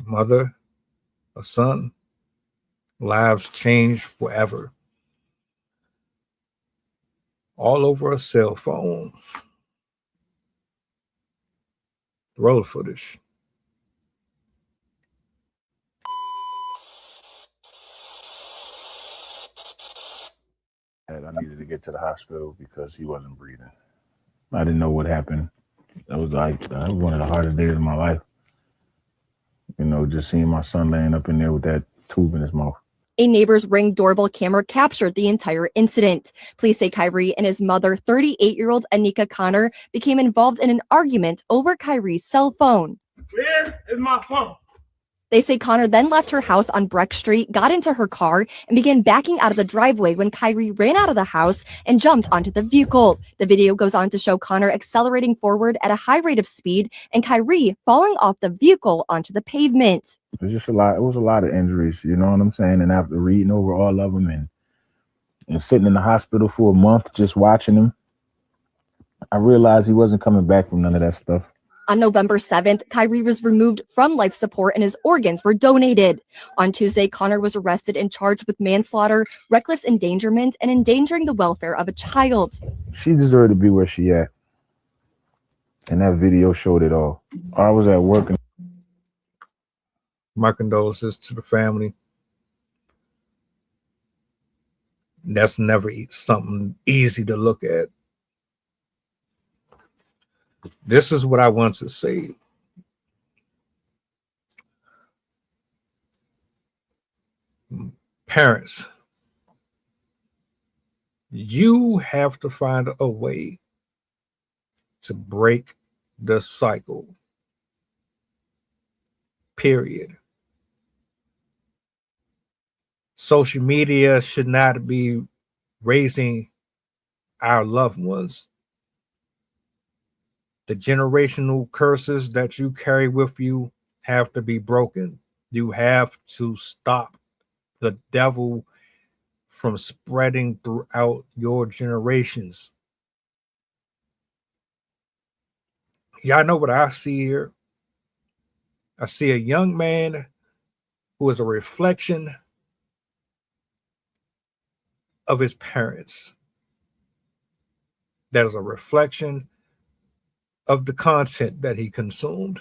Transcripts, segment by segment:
mother, a son, lives changed forever. All over a cell phone. Roll footage. And I needed to get to the hospital because he wasn't breathing. I didn't know what happened. That was one of the hardest days of my life. Just seeing my son laying up in there with that tube in his mouth. A neighbor's Ring doorbell camera captured the entire incident. Police say Kyrie and his mother, 38-year-old Anika Connor, became involved in an argument over Kyrie's cell phone. Where is my phone? They say Connor then left her house on Breck Street, got into her car, and began backing out of the driveway when Kyrie ran out of the house and jumped onto the vehicle. The video goes on to show Connor accelerating forward at a high rate of speed and Kyrie falling off the vehicle onto the pavement. It was just a lot. It was a lot of injuries, you know what I'm saying? And after reading over all of them and sitting in the hospital for a month just watching him, I realized he wasn't coming back from none of that stuff. On November 7th, Kyrie was removed from life support and his organs were donated. On Tuesday, Connor was arrested and charged with manslaughter, reckless endangerment, and endangering the welfare of a child. She deserved to be where she at. And that video showed it all. I was at work. My condolences to the family. That's never something easy to look at. This is what I want to say. Parents, you have to find a way to break the cycle. Period. Social media should not be raising our loved ones. The generational curses that you carry with you have to be broken. You have to stop the devil from spreading throughout your generations. Y'all know what I see here? I see a young man who is a reflection of his parents. That is a reflection of the content that he consumed.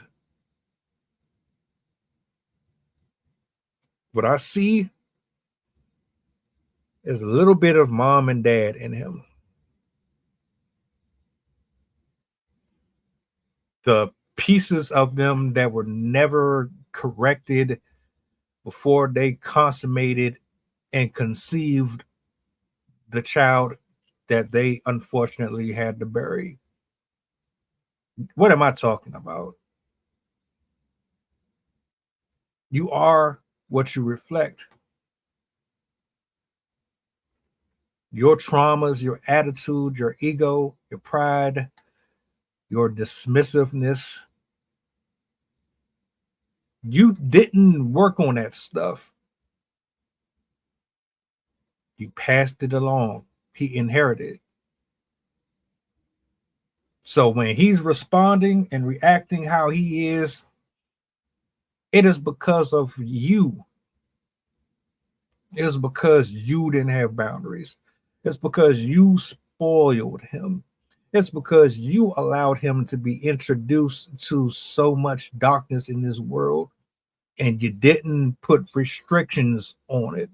What I see is a little bit of mom and dad in him. The pieces of them that were never corrected before they consummated and conceived the child that they unfortunately had to bury. What am I talking about? You are what you reflect. Your traumas, your attitude, your ego, your pride, your dismissiveness. You didn't work on that stuff. You passed it along. He inherited. So when he's responding and reacting how he is, it is because of you. It's because you didn't have boundaries. It's because you spoiled him. It's because you allowed him to be introduced to so much darkness in this world, and you didn't put restrictions on it.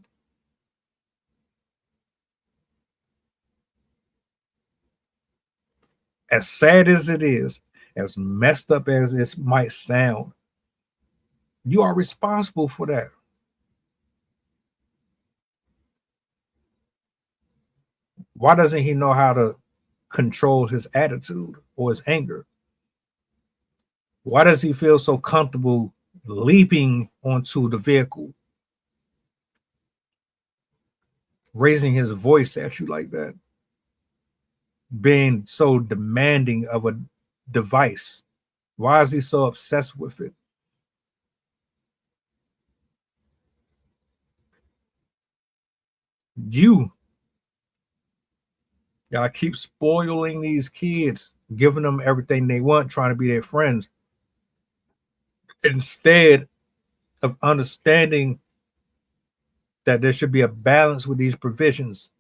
As sad as it is, as messed up as it might sound, you are responsible for that. Why doesn't he know how to control his attitude or his anger? Why does he feel so comfortable leaping onto the vehicle, raising his voice at you like that, being so demanding of a device? Why is he so obsessed with it? Y'all keep spoiling these kids, giving them everything they want, trying to be their friends, instead of understanding that there should be a balance with these provisions.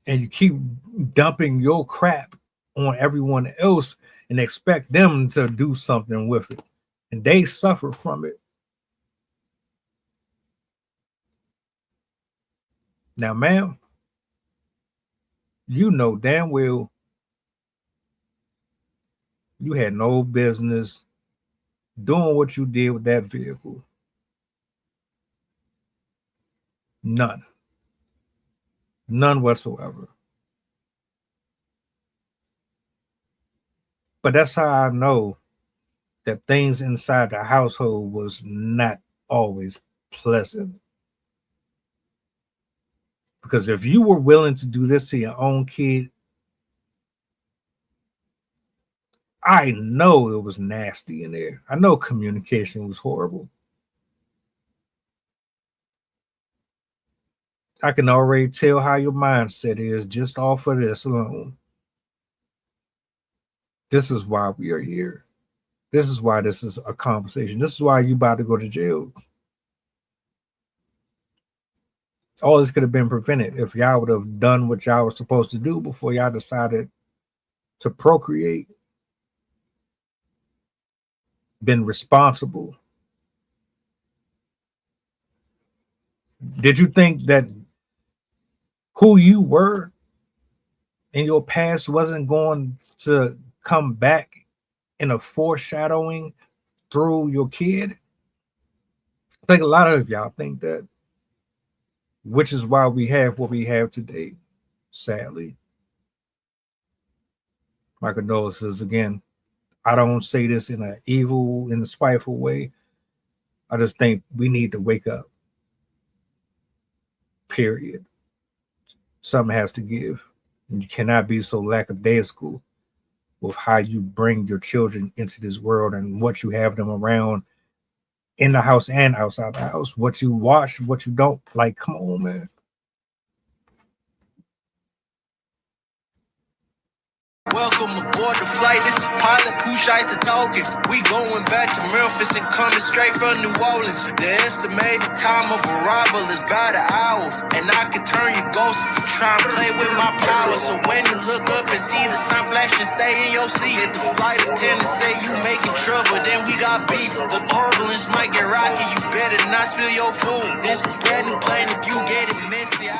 And you keep dumping your crap on everyone else and expect them to do something with it. And they suffer from it. Now, ma'am, you know damn well you had no business doing what you did with that vehicle. None. None whatsoever. But that's how I know that things inside the household was not always pleasant. Because if you were willing to do this to your own kid, I know it was nasty in there. I know communication was horrible. I can already tell how your mindset is just off of this alone. This is why we are here. This is why this is a conversation. This is why you about to go to jail. All this could have been prevented if y'all would have done what y'all were supposed to do before y'all decided to procreate. Been responsible. Did you think that who you were in your past wasn't going to come back in a foreshadowing through your kid? I think a lot of y'all think that, which is why we have what we have today, sadly. My condolences again. I don't say this in an evil, in a spiteful way. I just think we need to wake up. Period. Something has to give. And you cannot be so lackadaisical with how you bring your children into this world and what you have them around in the house and outside the house. What you watch, what you don't. Like, come on, man. Welcome aboard the flight. This is pilot Pusha talking. We going back to Memphis and coming straight from New Orleans. The estimated time of arrival is about an hour, and I can turn your ghost if you try and play with my power. So when you look up and see the sun flashing, stay in your seat. If the flight attendant say you making trouble, then we got beef. The turbulence might get rocky. You better not spill your food. This is brand new plane. If you get it messy,